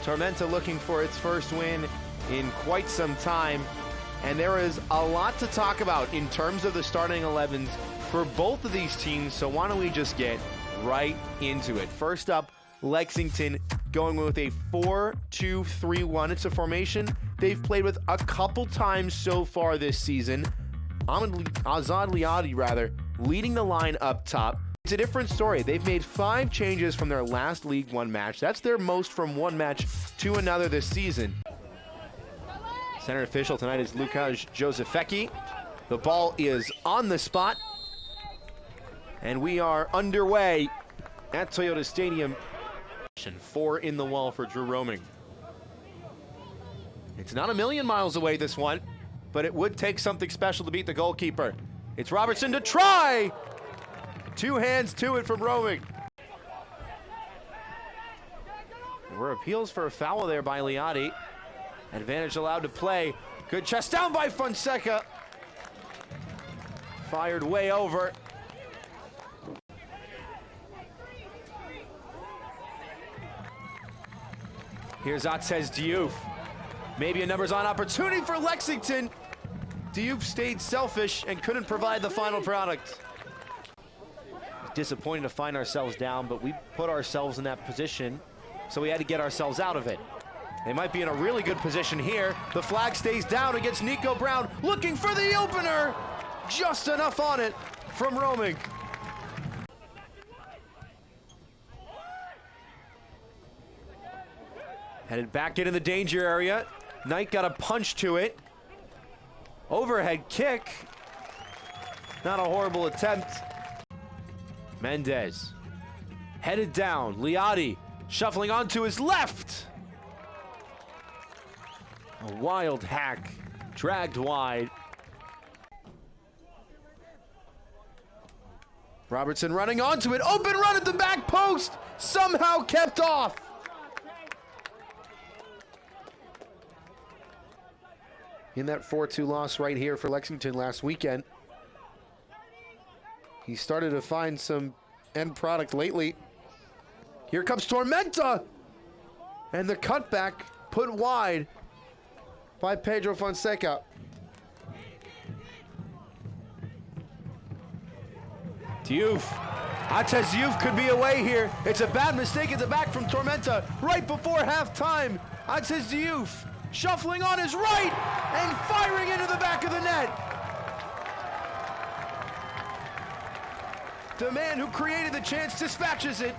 Tormenta looking for its first win in quite some time. And there is a lot to talk about in terms of the starting 11s for both of these teams. So why don't we just get right into it. First up, Lexington going with a 4-2-3-1. It's a formation they've played with a couple times so far this season. Azad Liadi, leading the line up top. It's a different story. They've made 5 changes from their last League One match. That's their most from one match to another this season. Center official tonight is Lukasz Josefecki. The ball is on the spot. And we are underway at Toyota Stadium. 4 in the wall for Drew Roaming. It's not a million miles away, this one, but it would take something special to beat the goalkeeper. It's Robertson to try! 2 hands to it from Roaming. There were appeals for a foul there by Liadi. Advantage allowed to play. Good chest down by Fonseca. Fired way over. Here's Atzez Diof. Maybe a numbers on opportunity for Lexington. Diof stayed selfish and couldn't provide the final product. Disappointing to find ourselves down, but we put ourselves in that position, so we had to get ourselves out of it. They might be in a really good position here. The flag stays down against Nico Brown, looking for the opener. Just enough on it from Roaming. Headed back into the danger area. Knight got a punch to it. Overhead kick. Not a horrible attempt. Mendez. Headed down. Liadi shuffling onto his left. A wild hack. Dragged wide. Robertson running onto it. Open run at the back post. Somehow kept off. In that 4-2 loss right here for Lexington last weekend. He started to find some end product lately. Here comes Tormenta! And the cutback put wide by Pedro Fonseca. Diof. Atzez Diof could be away here. It's a bad mistake at the back from Tormenta right before halftime. Atzez Diof shuffling on his right and firing into the back of the net. The man who created the chance dispatches it.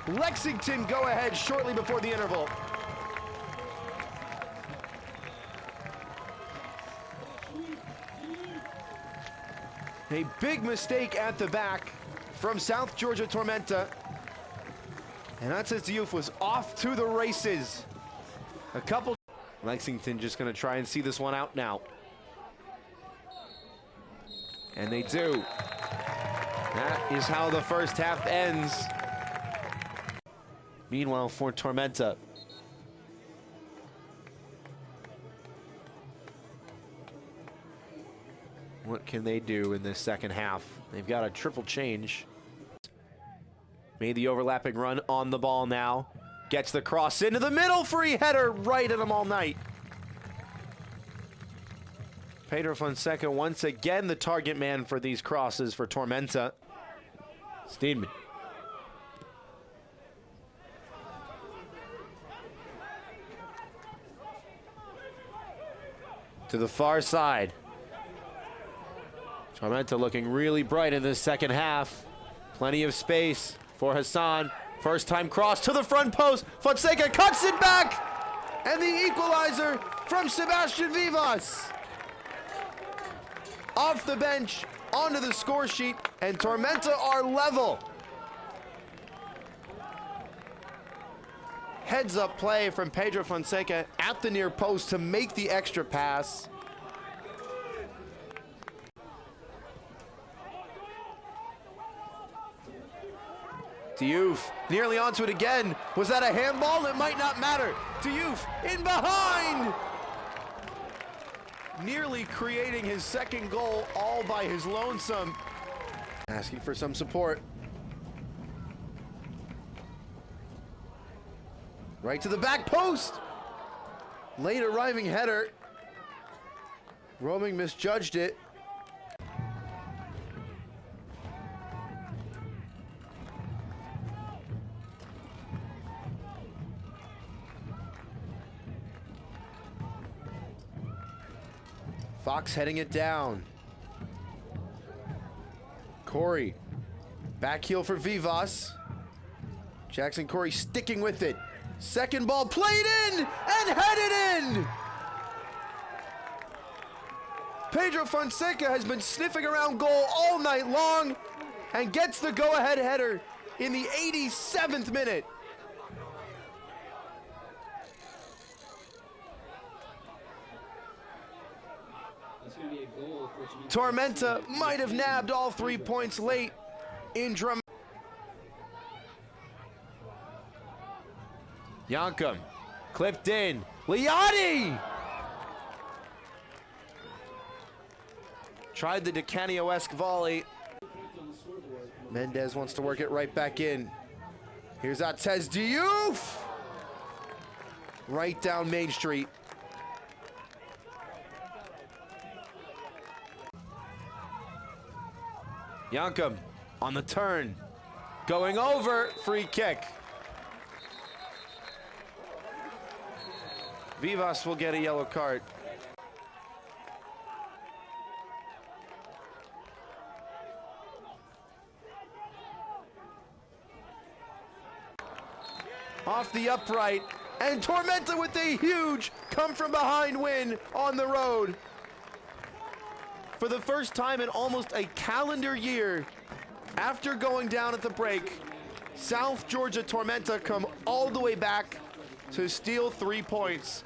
Lexington go ahead shortly before the interval. A big mistake at the back from South Georgia Tormenta. And Atzez Diof was off to the races. A couple. Lexington just going to try and see this one out now. And they do. That is how the first half ends. Meanwhile, for Tormenta. What can they do in this second half? They've got a triple change. Made the overlapping run on the ball now. Gets the cross into the middle, free header right at him all night. Pedro Fonseca once again the target man for these crosses for Tormenta. Steedman. To the far side. Tormenta looking really bright in this second half. Plenty of space for Hassan. First time cross to the front post. Fonseca cuts it back. And the equalizer from Sebastián Vivas. Off the bench, onto the score sheet, and Tormenta are level. Heads up play from Pedro Fonseca at the near post to make the extra pass. Diof nearly onto it again. Was that a handball? It might not matter. Diof in behind. Nearly creating his second goal all by his lonesome. Asking for some support. Right to the back post. Late arriving header. Roaming misjudged it. Fox heading it down. Corey. Back heel for Vivas. Jackson Corey sticking with it. Second ball played in and headed in. Pedro Fonseca has been sniffing around goal all night long and gets the go-ahead header in the 87th minute. Tormenta might have nabbed all 3 points late in drum. Yankum, clipped in. Liati! Tried the DeCanio-esque volley. Mendez wants to work it right back in. Here's Atez Diof! Right down Main Street. Yankum on the turn. Going over, free kick. Vivas will get a yellow card. Off the upright, and Tormenta with a huge come-from-behind win on the road. For the first time in almost a calendar year, after going down at the break, South Georgia Tormenta come all the way back to steal 3 points.